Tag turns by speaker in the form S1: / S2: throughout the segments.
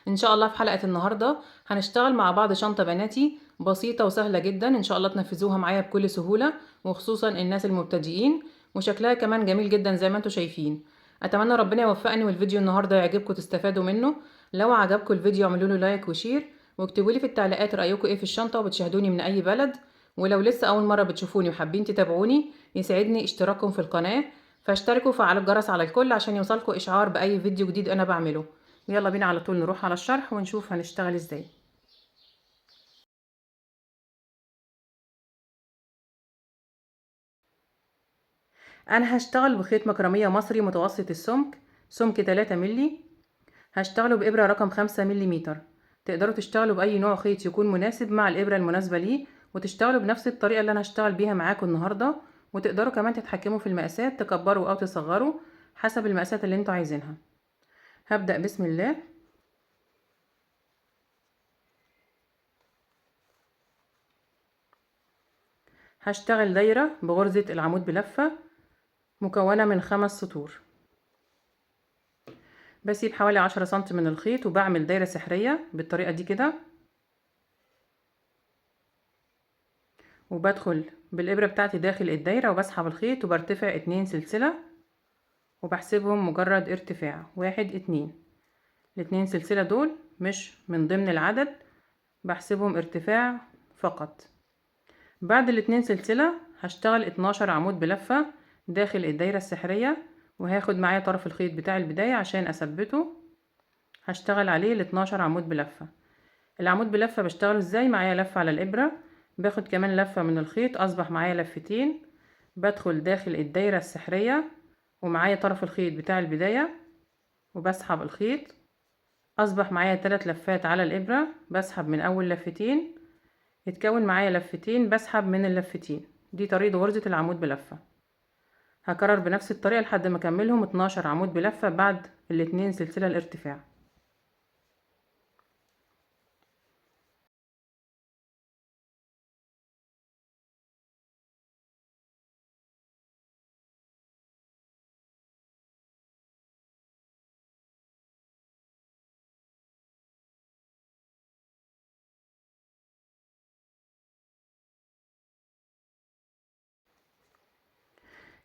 S1: ان شاء الله في حلقة النهاردة هنشتغل مع بعض شنطة بناتي بسيطة وسهلة جدا، ان شاء الله تنفذوها معايا بكل سهولة، وخصوصا الناس المبتدئين. وشكلها كمان جميل جدا زي ما انتم شايفين. اتمنى ربنا يوفقني والفيديو النهاردة يعجبكم تستفادوا منه. لو عجبكم الفيديو اعملوا له لايك وشير، واكتبوا لي في التعليقات رأيكم ايه في الشنطة وبتشاهدوني من اي بلد. ولو لسه اول مرة بتشوفوني وحابين تتابعوني يسعدني اشتراككم في القناة، فاشتركوا وفعلوا الجرس على الكل عشان يوصلكم اشعار باي فيديو جديد انا بعمله. يلا بينا على طول نروح على الشرح ونشوف هنشتغل ازاي. انا هشتغل بخيط مكرمية مصري متوسط السمك، سمك 3 ملي. هشتغله بإبرة رقم 5 مليمتر. تقدروا تشتغلوا بأي نوع خيط يكون مناسب مع الإبرة المناسبة ليه، وتشتغلوا بنفس الطريقة اللي أنا هشتغل بيها معاكم النهاردة. وتقدروا كمان تتحكموا في المقاسات، تكبروا أو تصغروا حسب المقاسات اللي انتوا عايزينها. هبدأ بسم الله. هشتغل دايرة بغرزة العمود بلفة مكونة من 5 سطور. بسيب حوالي 10 سنتي من الخيط وبعمل دايرة سحرية بالطريقة دي كده، وبدخل بالإبرة بتاعتي داخل الدايرة وبسحب الخيط وبرتفع 2 سلسلة، وبحسبهم مجرد ارتفاع 1 2. ال2 سلسلة دول مش من ضمن العدد، بحسبهم ارتفاع فقط. بعد ال2 سلسلة هشتغل 12 عمود بلفة داخل الدايرة السحرية، وهاخد معايا طرف الخيط بتاع البداية عشان اثبته. هشتغل عليه ال12 عمود بلفة. العمود بلفة بشتغله ازاي؟ معايا لفة على الإبرة، باخد كمان لفة من الخيط، أصبح معايا لفتين. بدخل داخل الدايرة السحرية ومعايا طرف الخيط بتاع البداية وبسحب الخيط، أصبح معايا 3 لفات على الإبرة. بسحب من أول لفتين، يتكون معايا لفتين، بسحب من اللفتين. دي طريقة غرزة العمود بلفة. هكرر بنفس الطريقة لحد ما أكملهم 12 عمود بلفة بعد الاتنين سلسلة الارتفاع.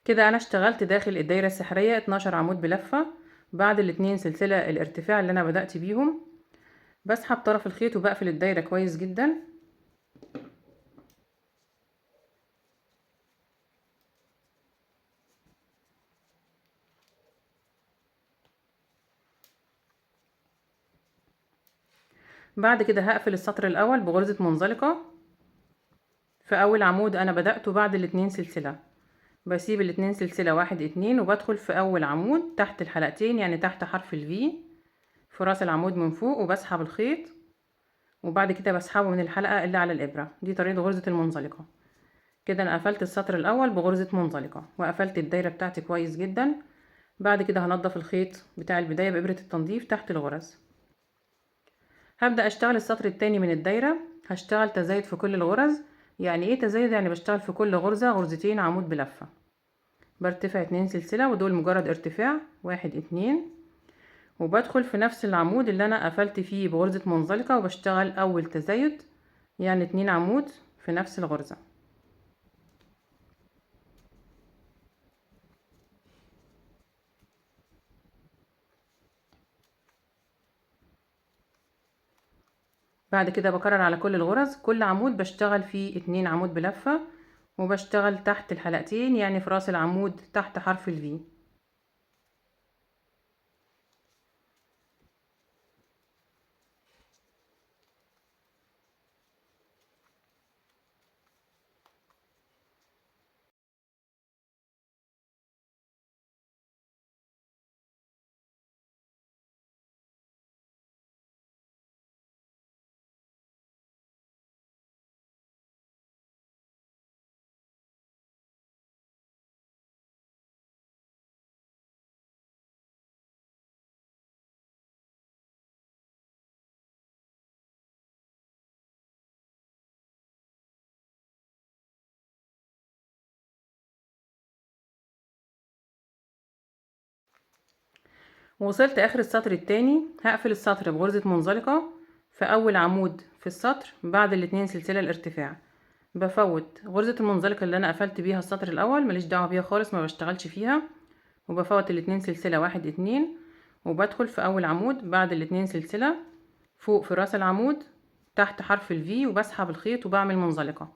S1: كده انا اشتغلت داخل الدايرة السحرية 12 عمود بلفة بعد الاتنين سلسلة الارتفاع اللي انا بدأت بيهم. بسحب طرف الخيط وبقفل الدايرة كويس جدا. بعد كده هقفل السطر الاول بغرزة منزلقة في اول عمود انا بدأته بعد الاتنين سلسلة. بسيب الاتنين سلسلة 1 2 وبدخل في اول عمود تحت الحلقتين، يعني تحت حرف الفي في راس العمود من فوق، وبسحب الخيط وبعد كده بسحبه من الحلقة اللي على الإبرة. دي طريقة غرزة المنزلقة. كده انا قفلت السطر الاول بغرزة منزلقة وقفلت الدايرة بتاعتي كويس جدا. بعد كده هنضف الخيط بتاع البداية بإبرة التنظيف تحت الغرز. هبدأ اشتغل السطر التاني من الدايرة. هشتغل تزايد في كل الغرز. يعني ايه تزايد؟ يعني بشتغل في كل غرزة غرزتين عمود بلفة. برتفع 2 سلسلة ودول مجرد ارتفاع 1 2، وبدخل في نفس العمود اللي انا قفلت فيه بغرزة منزلقة وبشتغل اول تزايد، يعني 2 عمود في نفس الغرزة. بعد كده بكرر على كل الغرز، كل عمود بشتغل فيه 2 عمود بلفة، وبشتغل تحت الحلقتين يعني في راس العمود تحت حرف الفي. وصلت اخر السطر التاني، هقفل السطر بغرزة منزلقة في اول عمود في السطر بعد الاتنين سلسلة الارتفاع. بفوت غرزة المنزلقة اللي انا قفلت بيها السطر الاول، ماليش دعوة بيها خالص، ما بشتغلش فيها، وبفوت الاتنين سلسلة 1 2 وبدخل في اول عمود بعد الاتنين سلسلة فوق في راس العمود تحت حرف الفي، وبسحب الخيط وبعمل منزلقة.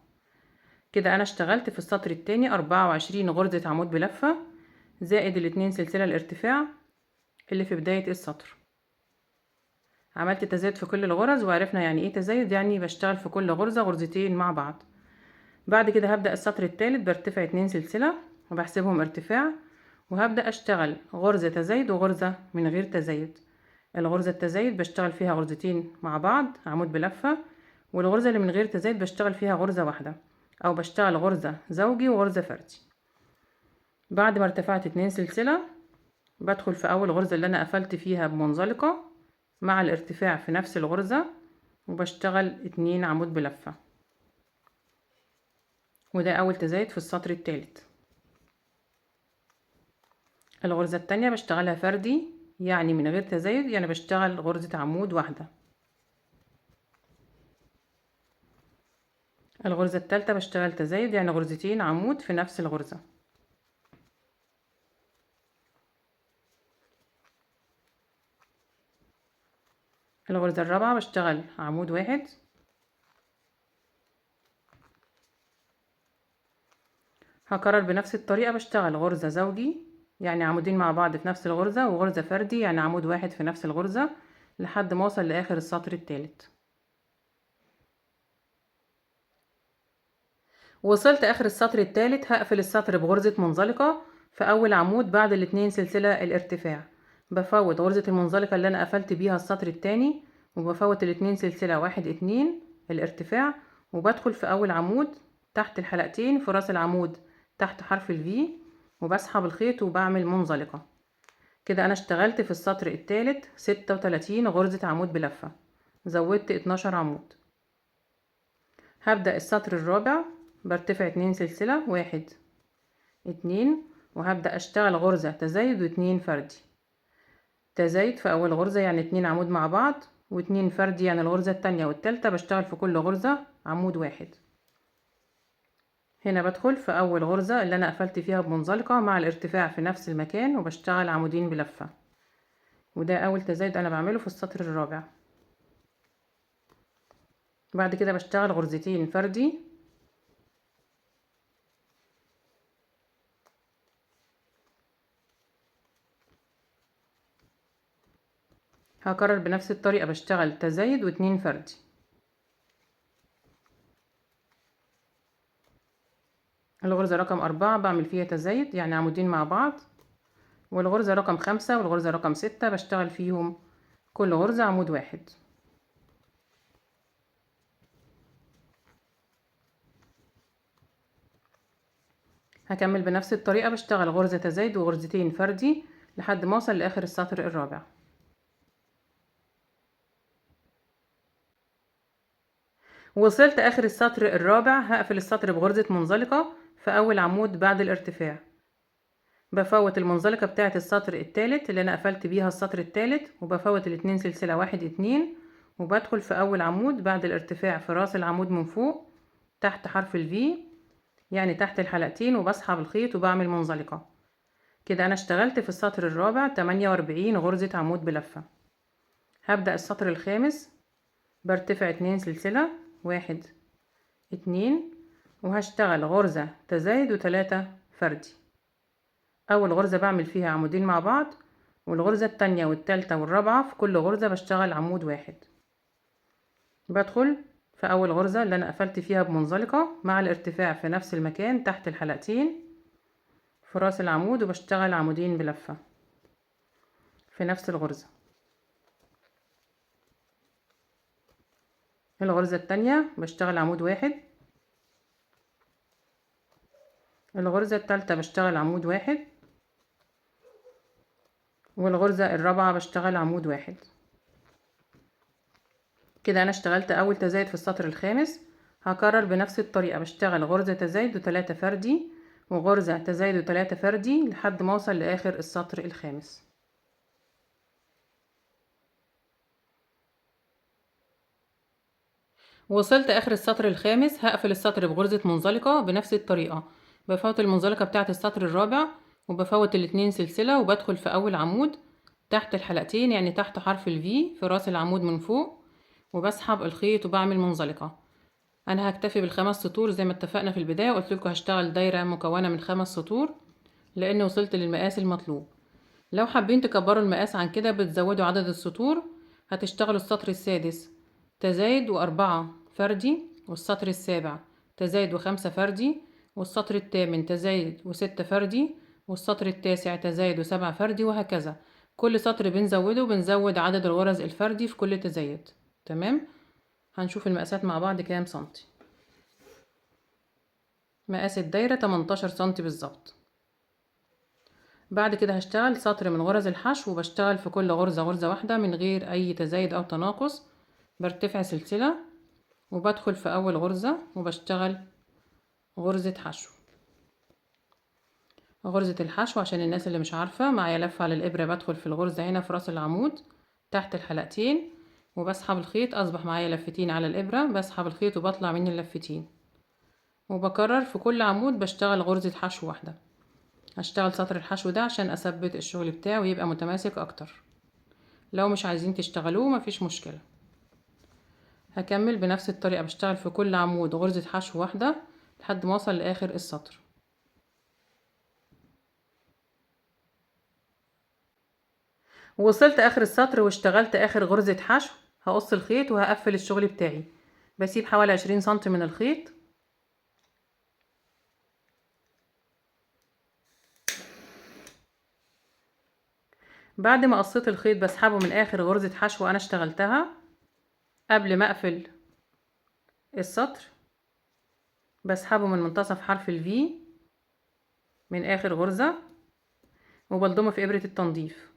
S1: كده انا اشتغلت في السطر التاني 24 غرزة عمود بلفة زائد الاتنين سلسلة الارتفاع اللي في بداية السطر. عملت تزايد في كل الغرز، وعرفنا يعني ايه تزايد، يعني بشتغل في كل غرزة غرزتين مع بعض. بعد كده هبدأ السطر التالت برتفع 2 سلسلة وبحسبهم ارتفاع، وهبدأ اشتغل غرزة تزايد وغرزة من غير تزايد. الغرزة التزايد بشتغل فيها غرزتين مع بعض عمود بلفة، والغرزة اللي من غير تزايد بشتغل فيها غرزة واحدة، او بشتغل غرزة زوجي وغرزة فردي. بعد ما ارتفعت 2 سلسلة بدخل في اول غرزة اللي انا قفلت فيها بمنزلقة مع الارتفاع في نفس الغرزة، وبشتغل 2 عمود بلفة، وده اول تزايد في السطر التالت. الغرزة التانية بشتغلها فردي، يعني من غير تزايد، يعني بشتغل غرزة عمود واحدة. الغرزة التالتة بشتغل تزايد، يعني غرزتين عمود في نفس الغرزة. الغرزة الرابعة بشتغل عمود واحد. هكرر بنفس الطريقة، بشتغل غرزة زوجي يعني عمودين مع بعض في نفس الغرزة، وغرزة فردي يعني عمود واحد في نفس الغرزة، لحد ما اوصل لاخر السطر التالت. وصلت اخر السطر التالت، هقفل السطر بغرزة منزلقة في اول عمود بعد الاتنين سلسلة الارتفاع. بفوت غرزة المنزلقة اللي انا قفلت بيها السطر التاني، وبفوت الاتنين سلسلة 1 2 الارتفاع، وبدخل في اول عمود تحت الحلقتين في راس العمود تحت حرف الفي، وبسحب الخيط وبعمل منزلقة. كده انا اشتغلت في السطر التالت 36 غرزة عمود بلفة، زودت 12 عمود. هبدأ السطر الرابع برتفع 2 سلسلة 1 2، وهبدأ اشتغل غرزة تزايد و2 فردي. تزايد في اول غرزة يعني 2 عمود مع بعض، و2 فردي يعني الغرزة التانية والتالتة بشتغل في كل غرزة عمود واحد. هنا بدخل في اول غرزة اللي انا قفلت فيها بمنزلقة مع الارتفاع في نفس المكان، وبشتغل عمودين بلفة، وده اول تزايد انا بعمله في السطر الرابع. بعد كده بشتغل غرزتين فردي، هكرر بنفس الطريقة، بشتغل تزايد و2 فردي. الغرزة رقم 4 بعمل فيها تزايد يعني عمودين مع بعض، والغرزة رقم 5 والغرزة رقم 6 بشتغل فيهم كل غرزة عمود واحد. هكمل بنفس الطريقة، بشتغل غرزة تزايد وغرزتين فردي لحد ما اوصل لاخر السطر الرابع. وصلت اخر السطر الرابع، هقفل السطر بغرزة منزلقة في اول عمود بعد الارتفاع. بفوت المنزلقة بتاعة السطر التالت اللي انا قفلت بيها السطر التالت، وبفوت الاتنين سلسلة 1 2، وبدخل في اول عمود بعد الارتفاع في راس العمود من فوق تحت حرف الفي، يعني تحت الحلقتين، وبسحب الخيط وبعمل منزلقة. كده انا اشتغلت في السطر الرابع 48 غرزة عمود بلفة. هبدأ السطر الخامس برتفع 2 سلسلة 1 2، وهشتغل غرزة تزايد و3 فردي. اول غرزة بعمل فيها عمودين مع بعض، والغرزة التانية والتالتة والرابعة في كل غرزة بشتغل عمود واحد. بدخل في اول غرزة اللي انا قفلت فيها بمنزلقة مع الارتفاع في نفس المكان تحت الحلقتين في راس العمود، وبشتغل عمودين بلفة في نفس الغرزة. الغرزة التانية بشتغل عمود واحد، الغرزة التالتة بشتغل عمود واحد، والغرزة الرابعة بشتغل عمود واحد. كده انا اشتغلت اول تزايد في السطر الخامس. هكرر بنفس الطريقة، بشتغل غرزة تزايد و3 فردي، وغرزة تزايد و3 فردي لحد ما اوصل لاخر السطر الخامس. وصلت اخر السطر الخامس. هقفل السطر بغرزة منزلقة بنفس الطريقة. بفوت المنزلقة بتاعة السطر الرابع وبفوت الاتنين سلسلة وبدخل في اول عمود تحت الحلقتين، يعني تحت حرف الفي في راس العمود من فوق، وبسحب الخيط وبعمل منزلقة. انا هكتفي بالخمس سطور زي ما اتفقنا في البداية، قلت لكم هشتغل دايرة مكونة من 5 سطور لان وصلت للمقاس المطلوب. لو حابين تكبروا المقاس عن كده بتزودوا عدد السطور. هتشتغلوا السطر السادس تزايد و4 فردي، والسطر السابع تزايد و5 فردي، والسطر الثامن تزايد و6 فردي، والسطر التاسع تزايد و7 فردي، وهكذا. كل سطر بنزود عدد الغرز الفردي في كل تزايد. تمام. هنشوف المقاسات مع بعض كام سنتي. مقاس الدايرة 18 سنتي بالظبط. بعد كده هشتغل سطر من غرز الحشو، وبشتغل في كل غرزة واحدة من غير اي تزايد او تناقص. برتفع سلسلة وبدخل في اول غرزة وبشتغل غرزة حشو. غرزة الحشو عشان الناس اللي مش عارفة، معايا لفة على الابرة، بدخل في الغرزة هنا في راس العمود تحت الحلقتين وبسحب الخيط. اصبح معايا لفتين على الابرة، بسحب الخيط وبطلع من اللفتين، وبكرر في كل عمود بشتغل غرزة حشو واحدة. هشتغل سطر الحشو ده عشان اثبت الشغل بتاعه ويبقى متماسك اكتر. لو مش عايزين تشتغلوه مفيش مشكلة. هكمل بنفس الطريقة، بشتغل في كل عمود غرزة حشو واحدة لحد ما اوصل لاخر السطر. وصلت اخر السطر واشتغلت اخر غرزة حشو. هقص الخيط وهقفل الشغل بتاعي. بسيب حوالي 20 سنتي من الخيط. بعد ما قصيت الخيط بسحبه من اخر غرزة حشو انا اشتغلتها قبل ما اقفل السطر. بسحبه من منتصف حرف الفي من اخر غرزة وبلضمه في ابرة التنظيف.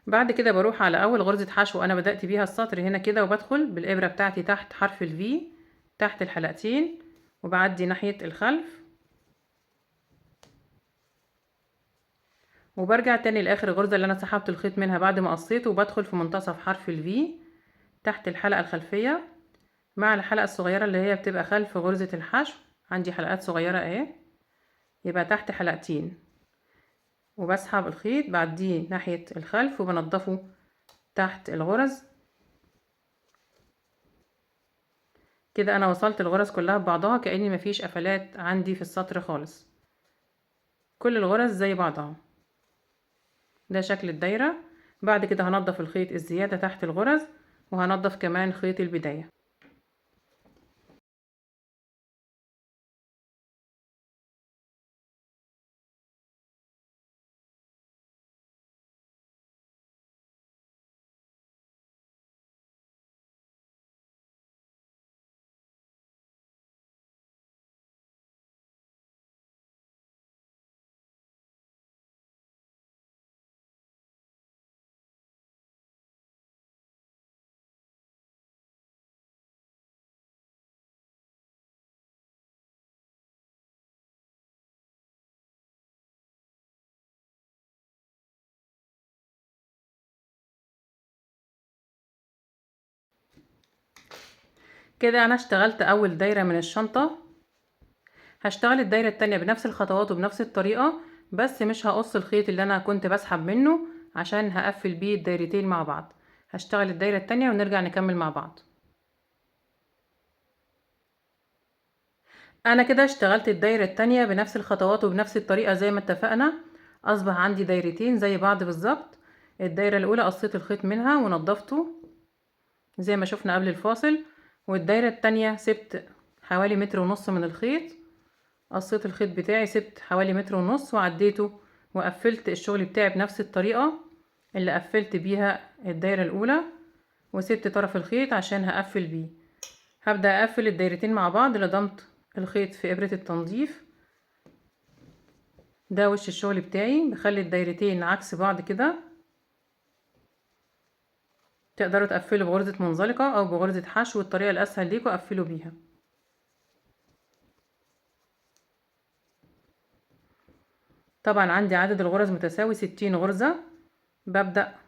S1: بعد كده بروح على اول غرزة حشو انا بدأت بيها السطر هنا كده، وبدخل بالابرة بتاعتي تحت حرف الفي تحت الحلقتين وبعدي ناحية الخلف، وبرجع تاني لاخر غرزة اللي انا سحبت الخيط منها بعد ما قصيته، وبدخل في منتصف حرف الفي تحت الحلقة الخلفية مع الحلقة الصغيرة اللي هي بتبقى خلف غرزة الحشو. عندي حلقات صغيرة اهي، يبقى تحت حلقتين، وبسحب الخيط بعديه ناحية الخلف وبنضفه تحت الغرز. كده انا وصلت الغرز كلها ببعضها كأني مفيش قفلات عندي في السطر خالص. كل الغرز زي بعضها. ده شكل الدايرة. بعد كده هنضف الخيط الزيادة تحت الغرز، وهنضف كمان خيط البداية. كده انا اشتغلت اول دايرة من الشنطة. هشتغل الدايرة التانية بنفس الخطوات وبنفس الطريقة، بس مش هقص الخيط اللي انا كنت بسحب منه عشان هقفل بيه الدايرتين مع بعض. هشتغل الدايرة التانية ونرجع نكمل مع بعض. انا كده اشتغلت الدايرة التانية بنفس الخطوات وبنفس الطريقة زي ما اتفقنا. اصبح عندي دايرتين زي بعض بالظبط. الدايرة الاولى قصيت الخيط منها ونضفته زي ما شفنا قبل الفاصل، والدايرة التانية سبت حوالي 1.5 متر من الخيط. قصيت الخيط بتاعي سبت حوالي 1.5 متر وعديته وقفلت الشغل بتاعي بنفس الطريقة اللي قفلت بيها الدايرة الاولى، وسبت طرف الخيط عشان هقفل بيه. هبدأ اقفل الدايرتين مع بعض. لضمت الخيط في ابرة التنظيف. ده وش الشغل بتاعي. بخلي الدايرتين عكس بعض كده. تقدروا تقفلوا بغرزة منزلقة او بغرزة حشو، الطريقة الاسهل ليكوا قفلوا بيها. طبعا عندي عدد الغرز متساوي 60 غرزة. ببدأ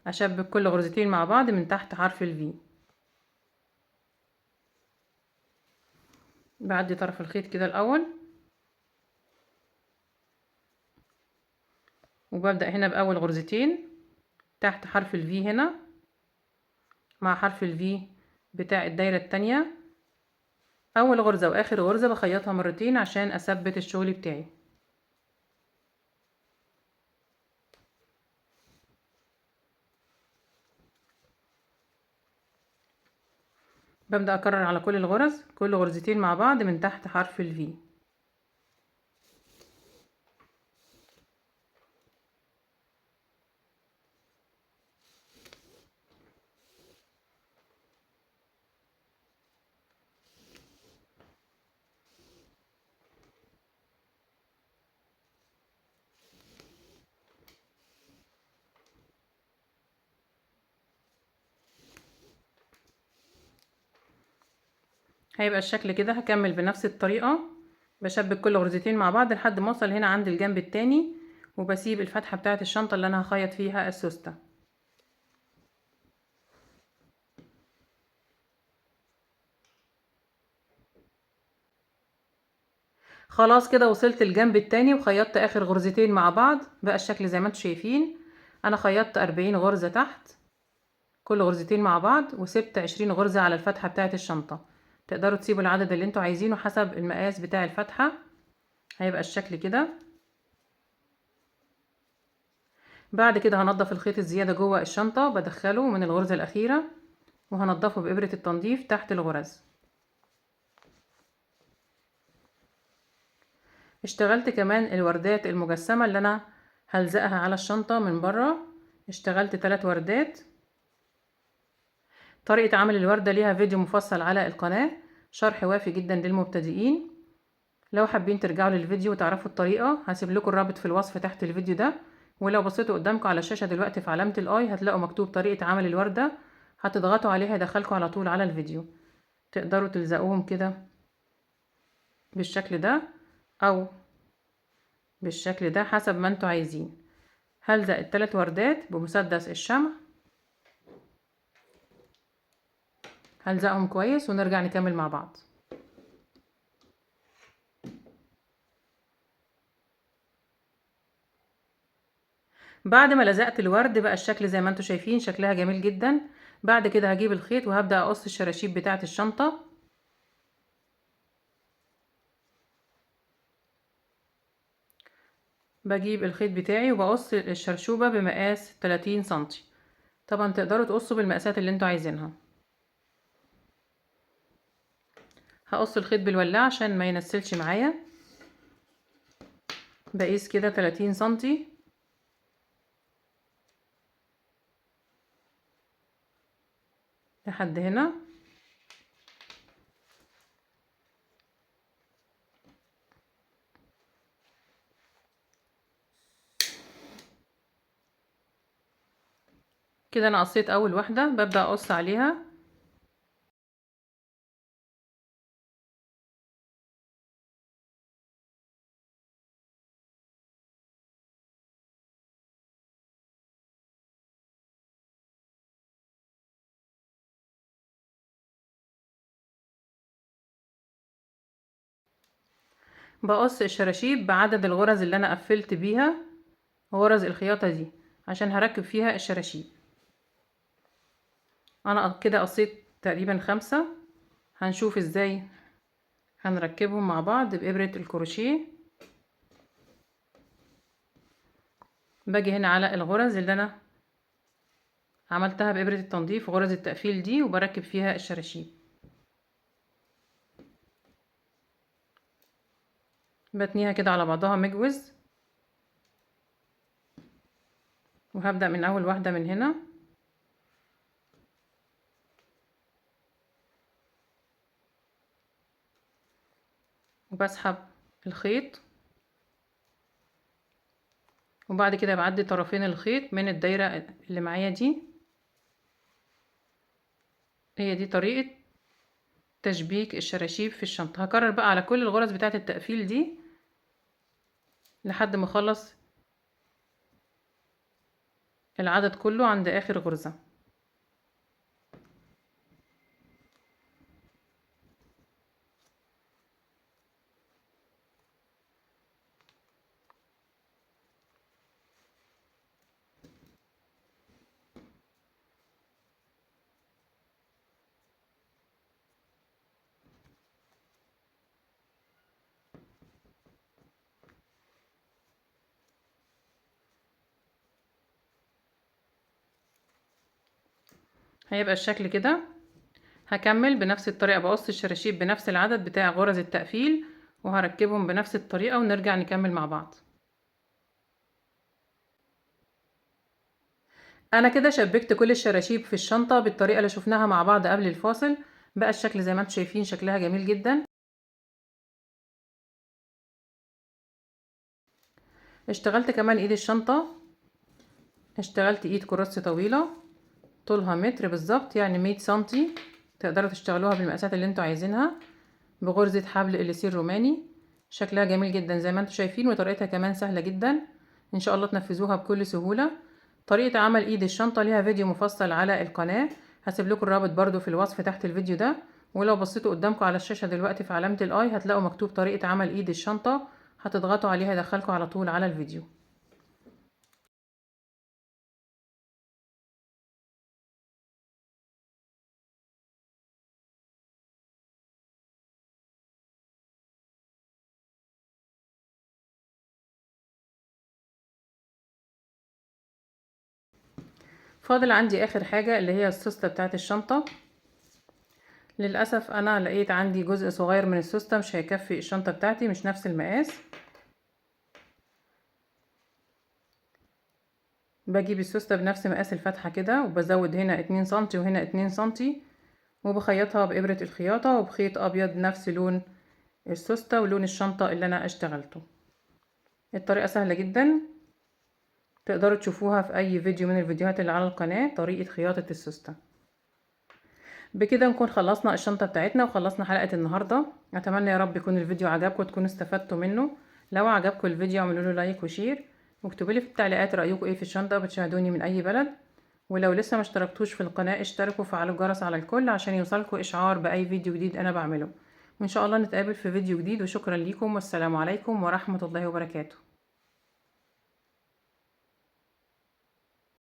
S1: اشبك كل غرزتين مع بعض من تحت حرف الفي. بعدي طرف الخيط كده الاول، وببدأ هنا باول غرزتين تحت حرف الفي هنا مع حرف الفي بتاع الدايرة التانية. اول غرزة واخر غرزة بخيطها مرتين عشان اثبت الشغل بتاعي. ببدأ اكرر على كل الغرز كل غرزتين مع بعض من تحت حرف الفي. هيبقى الشكل كده. هكمل بنفس الطريقة، بشبك كل غرزتين مع بعض لحد ما اوصل هنا عند الجنب التاني، وبسيب الفتحة بتاعة الشنطة اللي انا هخيط فيها السوستة. خلاص كده وصلت الجنب التاني وخيطت اخر غرزتين مع بعض. بقى الشكل زي ما انتم شايفين. انا خيطت 40 غرزة تحت كل غرزتين مع بعض، وسبت 20 غرزة على الفتحة بتاعة الشنطة. تقدروا تسيبوا العدد اللي انتوا عايزينه حسب المقاس بتاع الفتحة. هيبقى الشكل كده. بعد كده هنضف الخيط الزيادة جوه الشنطة، بدخله من الغرزة الأخيرة وهنضفه بإبرة التنظيف تحت الغرز. اشتغلت كمان الوردات المجسمة اللي انا هلزقها على الشنطة من بره. اشتغلت 3 وردات. طريقة عمل الوردة ليها فيديو مفصل على القناة، شرح وافي جدا للمبتدئين. لو حابين ترجعوا للفيديو وتعرفوا الطريقة هسيب لكم الرابط في الوصف تحت الفيديو ده. ولو بصيتوا قدامكم على الشاشة دلوقتي في علامة الاي هتلاقوا مكتوب طريقة عمل الوردة، هتضغطوا عليها يدخلكم على طول على الفيديو. تقدروا تلزقوهم كده بالشكل ده او بالشكل ده حسب ما انتوا عايزين. هلزق ال3 وردات بمسدس الشمع. هلزقهم كويس ونرجع نكمل مع بعض. بعد ما لزقت الورد بقى الشكل زي ما انتوا شايفين، شكلها جميل جدا. بعد كده هجيب الخيط وهبدأ اقص الشراشيب بتاعة الشنطة. بجيب الخيط بتاعي وبقص الشرشوبة بمقاس 30 سنتي. طبعا تقدروا تقصوا بالمقاسات اللي انتوا عايزينها. هقص الخيط بالولاعة عشان ما ينسلش معايا. بقيس كده 30 سنتي لحد هنا. كده انا قصيت اول واحدة، ببدأ اقص عليها. بقص الشراشيب بعدد الغرز اللي انا قفلت بيها غرز الخياطة دي عشان هركب فيها الشراشيب. انا كده قصيت تقريبا 5. هنشوف ازاي هنركبهم مع بعض بإبرة الكروشيه. باجي هنا على الغرز اللي انا عملتها بإبرة التنظيف غرز التقفيل دي وبركب فيها الشراشيب. بتنيها كده على بعضها مجوز، وهبدأ من اول واحدة من هنا. وبسحب الخيط، وبعد كده بعدي طرفين الخيط من الدايرة اللي معايا دي. هي دي طريقة تشبيك الشراشيب في الشنطة. هكرر بقى على كل الغرز بتاعة التقفيل دي لحد ما اخلص العدد كله عند اخر غرزة. هيبقى الشكل كده. هكمل بنفس الطريقة، بقص الشراشيب بنفس العدد بتاع غرز التقفيل وهركبهم بنفس الطريقة ونرجع نكمل مع بعض. انا كده شبكت كل الشراشيب في الشنطة بالطريقة اللي شفناها مع بعض قبل الفاصل. بقى الشكل زي ما انتم شايفين شكلها جميل جدا. اشتغلت كمان ايد الشنطة، اشتغلت ايد كراسة طويلة طولها متر بالظبط، يعني 100 سنتي. تقدروا تشتغلوها بالمقاسات اللي انتوا عايزينها بغرزة حبل اليسير روماني. شكلها جميل جدا زي ما انتوا شايفين، وطريقتها كمان سهلة جدا. ان شاء الله تنفذوها بكل سهولة. طريقة عمل ايد الشنطة ليها فيديو مفصل على القناة، هسيب لكم الرابط برضو في الوصف تحت الفيديو ده. ولو بصيتوا قدامكم على الشاشة دلوقتي في علامة الاي هتلاقوا مكتوب طريقة عمل ايد الشنطة، هتضغطوا عليها يدخلكم على طول على الفيديو. فاضل عندي اخر حاجة اللي هي السوستة بتاعت الشنطة. للأسف أنا لقيت عندي جزء صغير من السوستة مش هيكفي الشنطة بتاعتي، مش نفس المقاس. بجيب السوستة بنفس مقاس الفتحة كده، وبزود هنا 2 سنتي وهنا 2 سنتي، وبخيطها بإبرة الخياطة وبخيط أبيض نفس لون السوستة ولون الشنطة اللي أنا اشتغلته. الطريقة سهلة جدا، تقدروا تشوفوها في أي فيديو من الفيديوهات اللي على القناة، طريقة خياطة السوستة. بكده نكون خلصنا الشنطة بتاعتنا وخلصنا حلقة النهاردة. اتمنى يا رب يكون الفيديو عجبكم وتكونوا استفدتوا منه. لو عجبكم الفيديو اعملوا له لايك وشير، واكتبوا لي في التعليقات رأيكم ايه في الشنطة، بتشاهدوني من اي بلد. ولو لسه ما اشتركتوش في القناة اشتركوا وفعلوا الجرس على الكل عشان يوصلكوا اشعار باي فيديو جديد انا بعمله. وان شاء الله نتقابل في فيديو جديد، وشكرا ليكم والسلام عليكم ورحمة الله وبركاته.